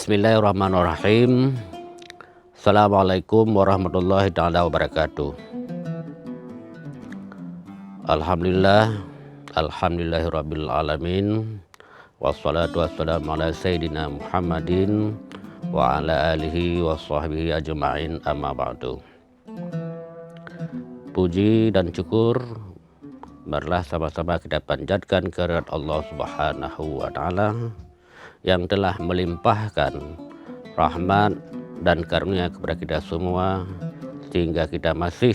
Bismillahirrahmanirrahim. Assalamualaikum warahmatullahi ta'ala wabarakatuh. Alhamdulillahirabbil alamin. Wassalatu wassalamu ala sayyidina Muhammadin wa ala alihi wa sahbihi ajma'in, amma ba'du. Puji dan syukur marilah sama-sama kita panjatkan kehadirat Allah Subhanahu wa ta'ala yang telah melimpahkan rahmat dan karunia kepada kita semua, sehingga kita masih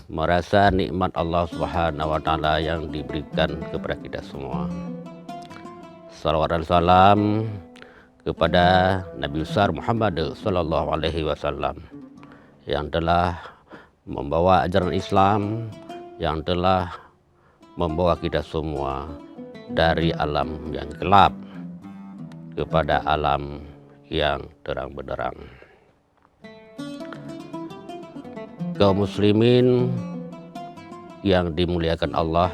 merasa nikmat Allah Subhanahu wa ta'ala yang diberikan kepada kita semua. Salawat dan salam kepada Nabi besar Muhammad sallallahu alaihi wasallam yang telah membawa ajaran Islam, yang telah membawa kita semua dari alam yang gelap kepada alam yang terang benderang. Kaum muslimin yang dimuliakan Allah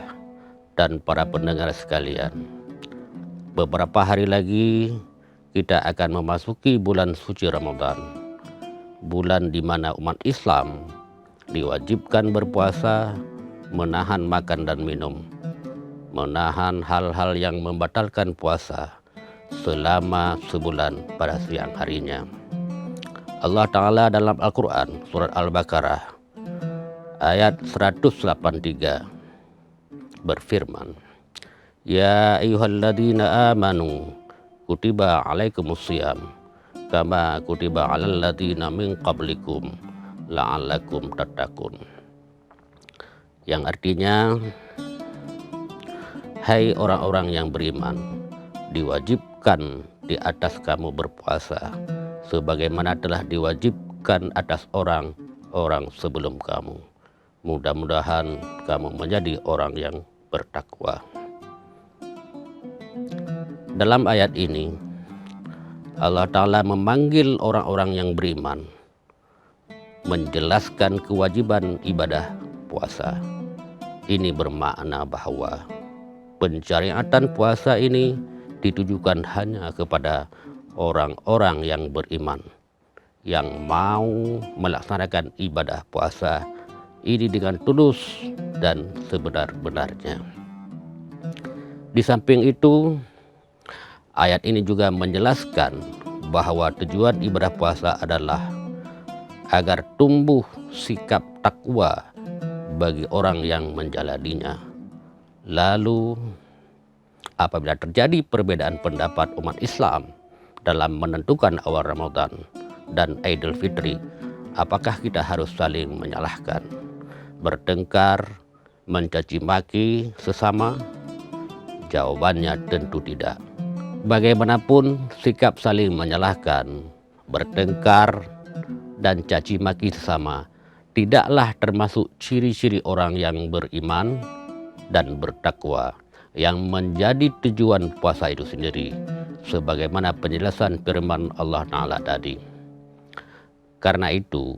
dan para pendengar sekalian, beberapa hari lagi kita akan memasuki bulan suci Ramadan, bulan di mana umat Islam diwajibkan berpuasa, menahan makan dan minum, menahan hal-hal yang membatalkan puasa selama sebulan pada siang harinya. Allah Ta'ala dalam Al-Quran surat Al-Baqarah ayat 183 berfirman, Ya ayyuhalladzina amanu kutiba alaikumusiyam kama kutiba alal ladzina min qablikum la'allakum tattaqun. Yang artinya, hai orang-orang yang beriman, diwajibkan di atas kamu berpuasa sebagaimana telah diwajibkan atas orang-orang sebelum kamu. Mudah-mudahan kamu menjadi orang yang bertakwa. Dalam ayat ini Allah Ta'ala memanggil orang-orang yang beriman, menjelaskan kewajiban ibadah puasa. Ini bermakna bahwa pensyariatan puasa ini ditujukan hanya kepada orang-orang yang beriman, yang mau melaksanakan ibadah puasa ini dengan tulus dan sebenar-benarnya. Di samping itu, ayat ini juga menjelaskan bahwa tujuan ibadah puasa adalah agar tumbuh sikap takwa bagi orang yang menjalaninya. Lalu apabila terjadi perbedaan pendapat umat Islam dalam menentukan awal Ramadan dan Idul Fitri, apakah kita harus saling menyalahkan, bertengkar, mencaci maki sesama? Jawabannya tentu tidak. Bagaimanapun sikap saling menyalahkan, bertengkar, dan caci maki sesama tidaklah termasuk ciri-ciri orang yang beriman dan bertakwa, yang menjadi tujuan puasa itu sendiri, sebagaimana penjelasan firman Allah Ta'ala tadi. Karena itu,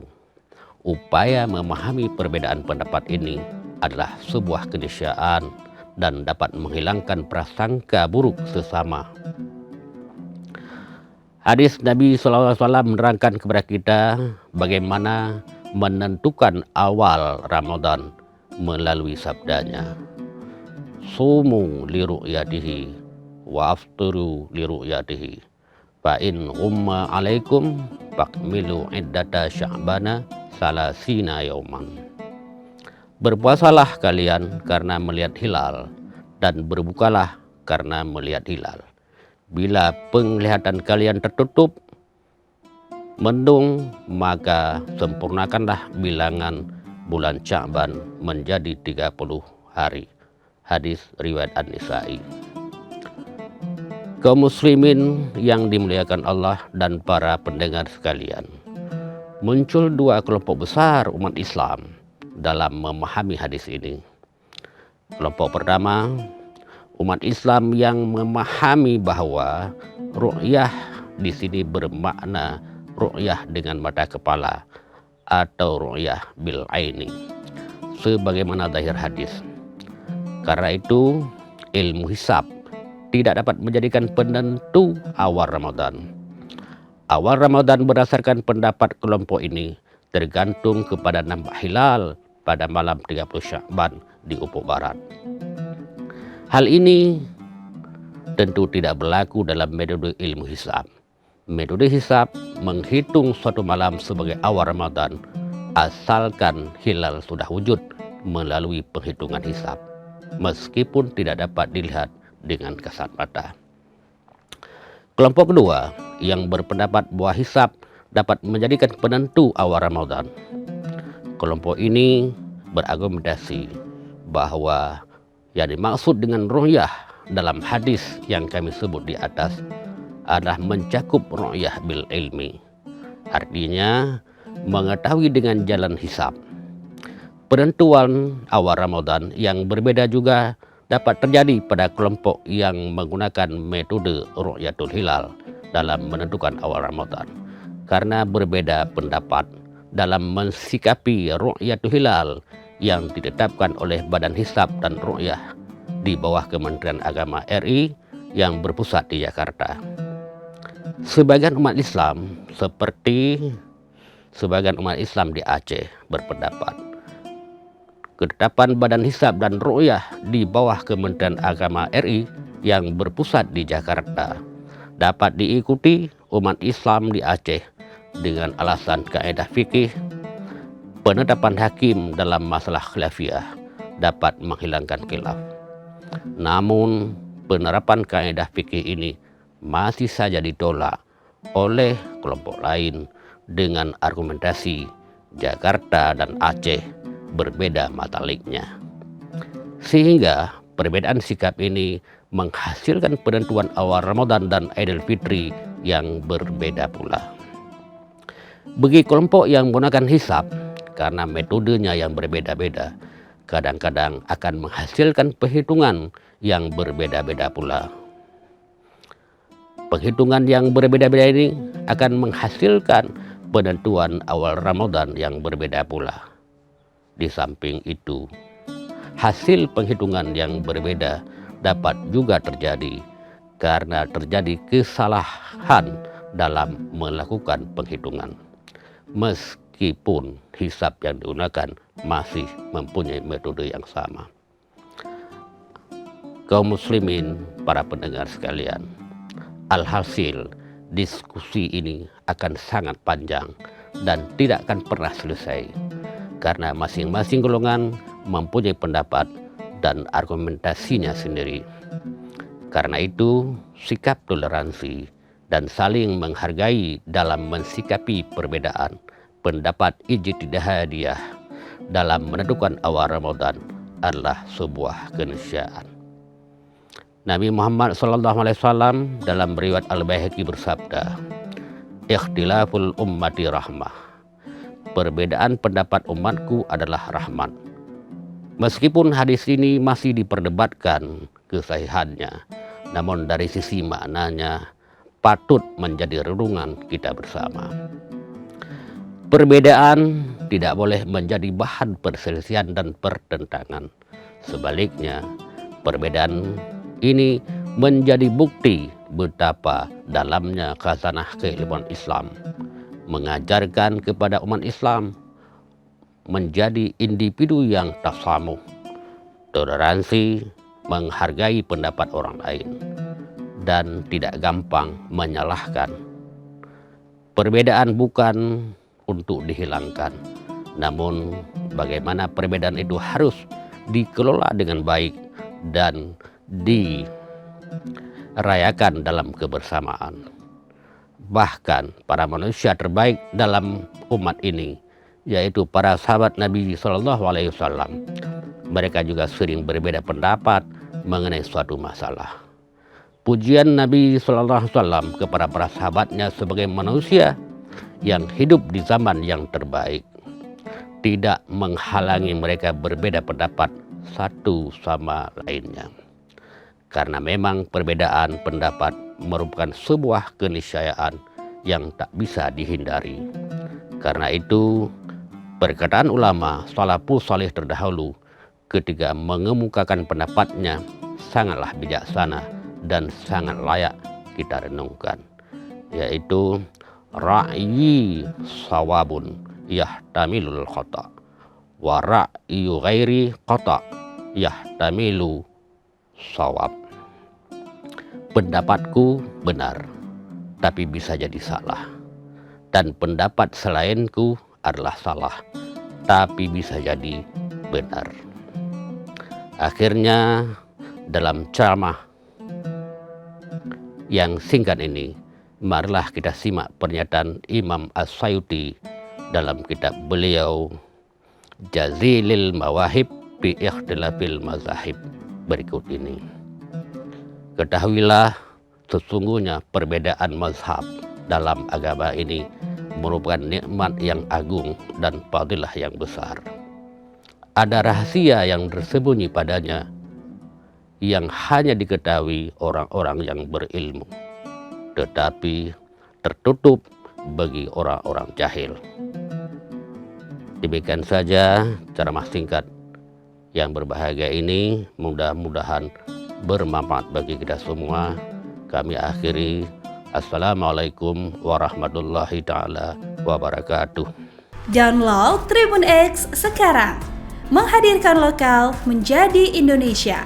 upaya memahami perbedaan pendapat ini adalah sebuah keniscayaan dan dapat menghilangkan prasangka buruk sesama. Hadis Nabi SAW menerangkan kepada kita bagaimana menentukan awal Ramadan melalui sabdanya, Sumu li ru'yatihi wa afturu li ru'yatihi fa in umma alaikum fakmilu iddata sya'bana salasina yauman. Berpuasalah kalian karena melihat hilal, dan berbukalah karena melihat hilal. Bila penglihatan kalian tertutup mendung, maka sempurnakanlah bilangan bulan Sya'ban menjadi 30 hari. Hadis riwayat An-Nisa'i. Kaum muslimin yang dimuliakan Allah dan para pendengar sekalian, muncul dua kelompok besar umat Islam dalam memahami hadis ini. Kelompok pertama, umat Islam yang memahami bahwa ru'yah di sini bermakna ru'yah dengan mata kepala atau ru'yah bil aini, sebagaimana zahir hadis. Karena itu, ilmu hisab tidak dapat menjadikan penentu awal Ramadan. Awal Ramadan berdasarkan pendapat kelompok ini tergantung kepada nampak hilal pada malam 30 Sya'ban di ufuk barat. Hal ini tentu tidak berlaku dalam metode ilmu hisab. Metode hisab menghitung suatu malam sebagai awal Ramadan asalkan hilal sudah wujud melalui penghitungan hisab, meskipun tidak dapat dilihat dengan kasat mata. Kelompok kedua yang berpendapat bahwa hisab dapat menjadikan penentu awal Ramadan. Kelompok ini berargumentasi bahwa yang dimaksud dengan ru'yah dalam hadis yang kami sebut di atas adalah mencakup ru'yah bil ilmi. Artinya mengetahui dengan jalan hisab. Penentuan awal Ramadan yang berbeda juga dapat terjadi pada kelompok yang menggunakan metode ru'yatul hilal dalam menentukan awal Ramadan, karena berbeda pendapat dalam mensikapi ru'yatul hilal yang ditetapkan oleh Badan Hisab dan Ru'yah di bawah Kementerian Agama RI yang berpusat di Jakarta. Sebagian umat Islam di Aceh berpendapat ketetapan Badan Hisab dan Ru'yah di bawah Kementerian Agama RI yang berpusat di Jakarta dapat diikuti umat Islam di Aceh dengan alasan kaedah fikih. Penetapan hakim dalam masalah khilafiyah dapat menghilangkan khilaf. Namun penerapan kaedah fikih ini masih saja ditolak oleh kelompok lain dengan argumentasi Jakarta dan Aceh berbeda mataliknya. Sehingga perbedaan sikap ini menghasilkan penentuan awal Ramadan dan Idul Fitri yang berbeda pula. Bagi kelompok yang menggunakan hisab, karena metodenya yang berbeda-beda, kadang-kadang akan menghasilkan perhitungan yang berbeda-beda pula. Penghitungan yang berbeda-beda ini akan menghasilkan penentuan awal Ramadan yang berbeda pula. Di samping itu, hasil penghitungan yang berbeda dapat juga terjadi karena terjadi kesalahan dalam melakukan penghitungan. Meskipun hisab yang digunakan masih mempunyai metode yang sama. Kaum muslimin, para pendengar sekalian, alhasil diskusi ini akan sangat panjang dan tidak akan pernah selesai karena masing-masing golongan mempunyai pendapat dan argumentasinya sendiri. Karena itu, sikap toleransi dan saling menghargai dalam mensikapi perbedaan pendapat ijtihadiyah dalam menentukan awal Ramadan adalah sebuah keniscayaan. Nabi Muhammad SAW dalam riwayat Al-Baihaqi bersabda, "Ikhtilaful ummati rahmah." Perbedaan pendapat umatku adalah rahmat. Meskipun hadis ini masih diperdebatkan kesahihannya, namun dari sisi maknanya patut menjadi renungan kita bersama. Perbedaan tidak boleh menjadi bahan perselisihan dan pertentangan. Sebaliknya, perbedaan ini menjadi bukti betapa dalamnya khazanah keilmuan Islam, mengajarkan kepada umat Islam menjadi individu yang tasamuh, toleransi, menghargai pendapat orang lain, dan tidak gampang menyalahkan. Perbedaan bukan untuk dihilangkan, namun bagaimana perbedaan itu harus dikelola dengan baik dan dirayakan dalam kebersamaan. Bahkan para manusia terbaik dalam umat ini, yaitu para sahabat Nabi SAW, mereka juga sering berbeda pendapat mengenai suatu masalah. Pujian Nabi SAW kepada para sahabatnya sebagai manusia yang hidup di zaman yang terbaik tidak menghalangi mereka berbeda pendapat satu sama lainnya. Karena memang perbedaan pendapat merupakan sebuah keniscayaan yang tak bisa dihindari. Karena itu, perkataan ulama salafus saleh terdahulu ketika mengemukakan pendapatnya sangatlah bijaksana dan sangat layak kita renungkan, yaitu ra'yi sawabun yahtamilul khata wa ra'yu ghairi khata yahtamilu sawab. Pendapatku benar, tapi bisa jadi salah. Dan pendapat selainku adalah salah, tapi bisa jadi benar. Akhirnya dalam ceramah yang singkat ini, marilah kita simak pernyataan Imam As-Sayuti dalam kitab beliau Jazilil Mawahib bi Ikhtilafil Mazahib berikut ini. Ketahuilah, sesungguhnya perbedaan mazhab dalam agama ini merupakan nikmat yang agung dan fadilah yang besar. Ada rahasia yang tersembunyi padanya yang hanya diketahui orang-orang yang berilmu, tetapi tertutup bagi orang-orang jahil. Demikian saja ceramah singkat yang berbahagia ini, mudah-mudahan bermanfaat bagi kita semua. Kami akhiri. Assalamualaikum warahmatullahi ta'ala wabarakatuh. Download Tribun X sekarang, menghadirkan lokal menjadi Indonesia.